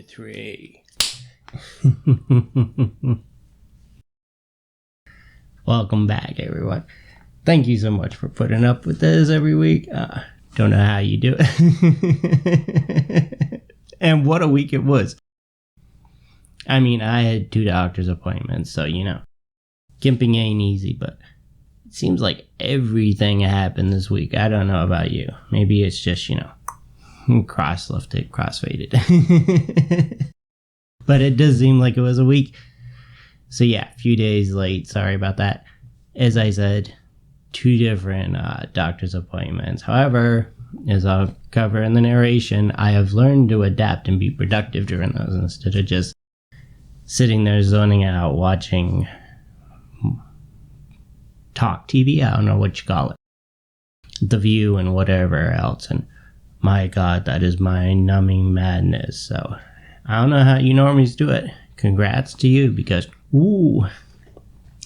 3. Welcome back, everyone. Thank you so much for putting up with this every week. Don't know how you do it. And what a week it was. I mean, I had 2 doctor's appointments, so gimping ain't easy, but it seems like everything happened this week. I don't know about you. Maybe it's just, cross-lifted, cross-faded. But it does seem like it was a week. So yeah, a few days late. Sorry about that. As I said, 2 different doctor's appointments. However, as I'll cover in the narration, I have learned to adapt and be productive during those instead of just sitting there zoning out, watching talk TV. I don't know what you call it. The View and whatever else. And my God, that is mind-numbing madness. So I don't know how you normies do it. Congrats to you, because,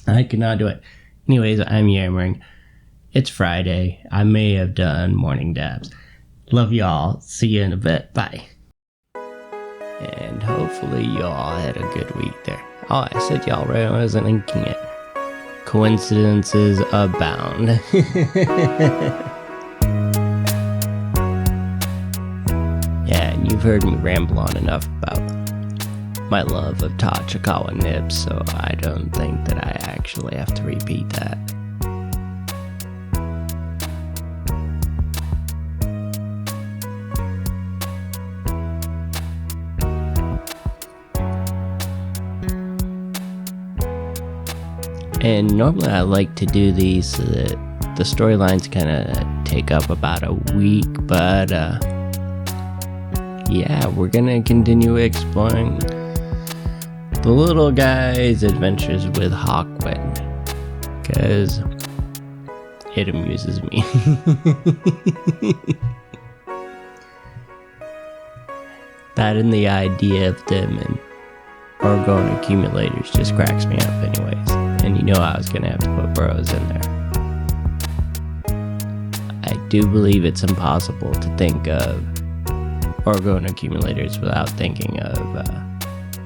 I cannot do it. Anyways, I'm yammering. It's Friday. I may have done morning dabs. Love y'all. See you in a bit. Bye. And hopefully y'all had a good week there. Oh, I said y'all right. I wasn't inking it. Coincidences abound. Yeah, and you've heard me ramble on enough about my love of Tachikawa nibs, so I don't think that I actually have to repeat that. And normally I like to do these so that the storylines kind of take up about a week, but yeah, we're gonna continue exploring the little guy's adventures with Hawkwind, because it amuses me. That and the idea of them and orgone accumulators just cracks me up anyways. And I was gonna have to put burrows in there. I do believe it's impossible to think of orgone accumulators without thinking of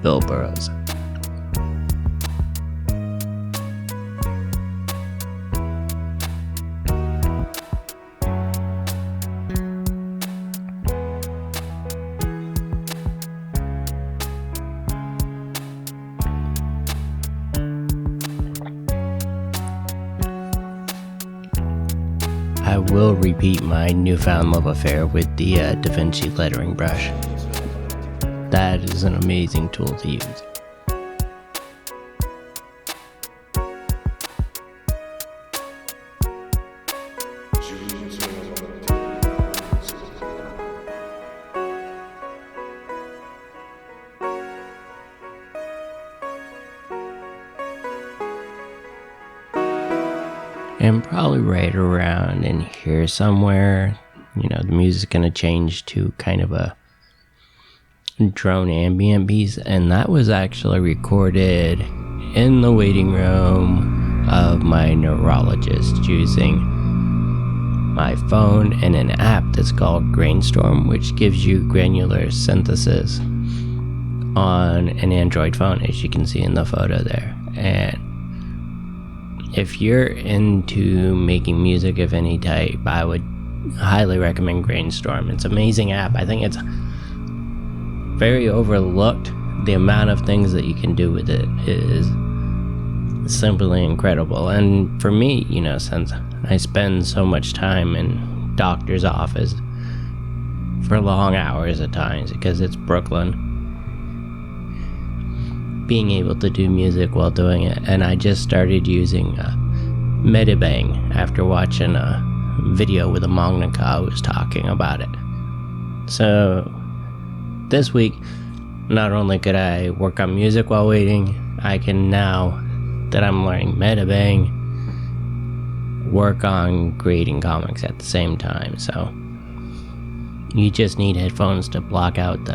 Bill Burrows. I will repeat my newfound love affair with the Da Vinci lettering brush. That is an amazing tool to use. And probably right around in here somewhere, the music's gonna change to kind of a drone ambient piece, and that was actually recorded in the waiting room of my neurologist using my phone and an app that's called GrainStorm, which gives you granular synthesis on an Android phone, as you can see in the photo there. And if you're into making music of any type, I would highly recommend GrainStorm. It's an amazing app. I think it's very overlooked. The amount of things that you can do with it is simply incredible. And for me, since I spend so much time in doctor's office for long hours at times because it's Brooklyn, being able to do music while doing it. And I just started using Medibang after watching a video with a mangaka who was talking about it. So this week, not only could I work on music while waiting, I can now that I'm learning Medibang, work on creating comics at the same time. So you just need headphones to block out the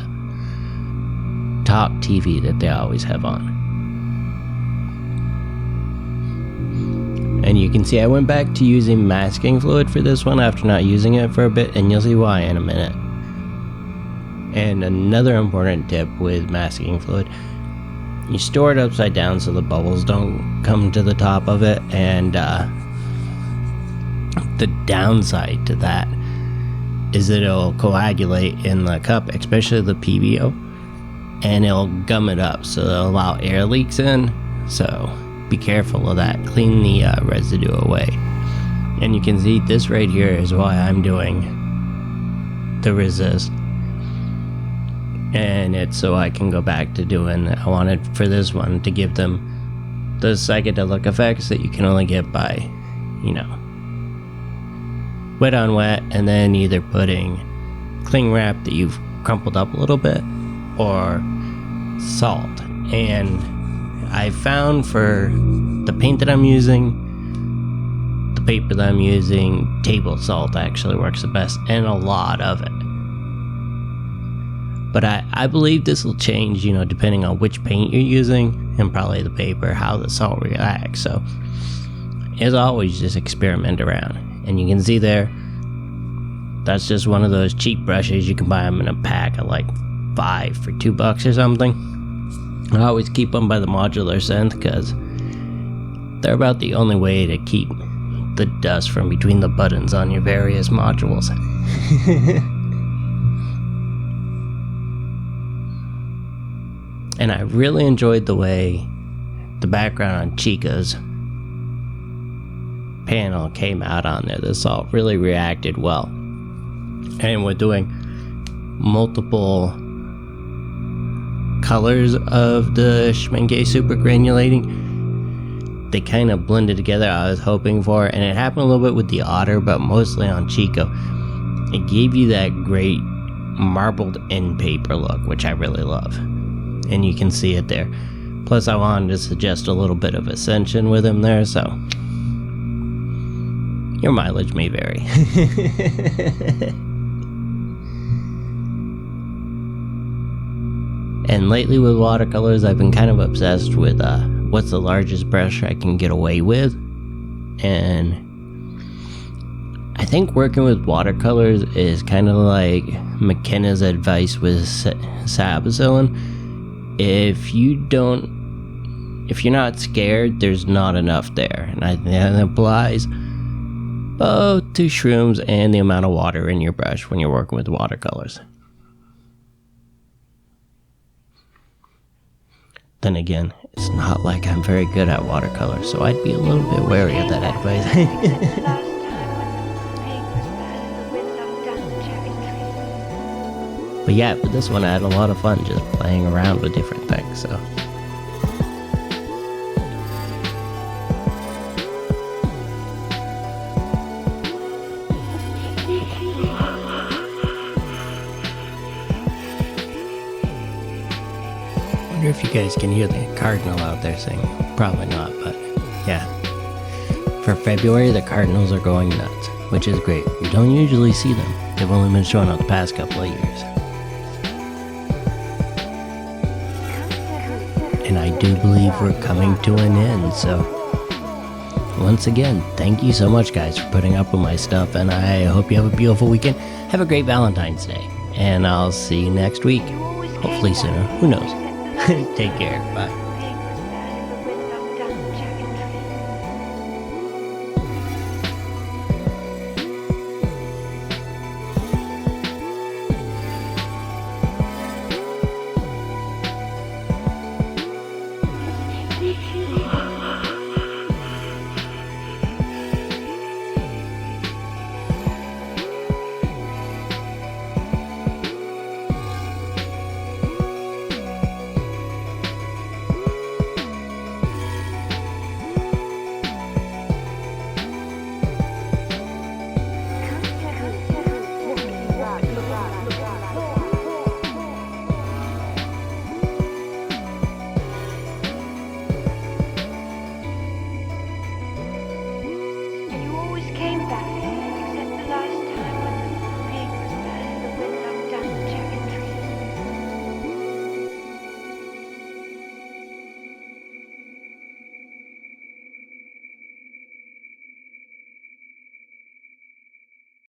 talk TV that they always have on. And you can see I went back to using masking fluid for this one after not using it for a bit, and you'll see why in a minute. And another important tip with masking fluid, you store it upside down so the bubbles don't come to the top of it. And the downside to that is that it'll coagulate in the cup, especially the PBO, and it'll gum it up, so it'll allow air leaks in. So be careful of that. Clean the residue away. And you can see this right here is why I'm doing the resist. And it's so I can go back to doing, I wanted for this one to give them those psychedelic effects that you can only get by, you know, wet on wet, and then either putting cling wrap that you've crumpled up a little bit or salt. And I found for the paint that I'm using, the paper that I'm using, table salt actually works the best, and a lot of it. But I believe this will change, you know, depending on which paint you're using and probably the paper, how the salt reacts. So as always, just experiment around. And you can see there, that's just one of those cheap brushes. You can buy them in a pack of like 5 for $2 or something. I always keep them by the modular synth because they're about the only way to keep the dust from between the buttons on your various modules. And I really enjoyed the way the background on Chica's panel came out on there. The salt really reacted well. And we're doing multiple colors of the Schmincke Super Granulating. They kind of blended together, I was hoping for, and it happened a little bit with the Otter, but mostly on Chico. It gave you that great marbled end paper look, which I really love. And you can see it there. Plus I wanted to suggest a little bit of ascension with him there, so your mileage may vary. And lately with watercolors, I've been kind of obsessed with what's the largest brush I can get away with. And I think working with watercolors is kind of like McKenna's advice with Sabazillin. If you're not scared, there's not enough there. And I think that applies both to shrooms and the amount of water in your brush when you're working with watercolors. Then again, it's not like I'm very good at watercolors, so I'd be a little bit wary of that advice. But yeah, with this one I had a lot of fun just playing around with different things, so. I wonder if you guys can hear the cardinal out there singing. Probably not, but yeah. For February, the cardinals are going nuts, which is great. We don't usually see them. They've only been showing up the past couple of years. And I do believe we're coming to an end, so once again, thank you so much guys for putting up with my stuff, and I hope you have a beautiful weekend. Have a great Valentine's Day, and I'll see you next week. Hopefully sooner, who knows. Take care, bye.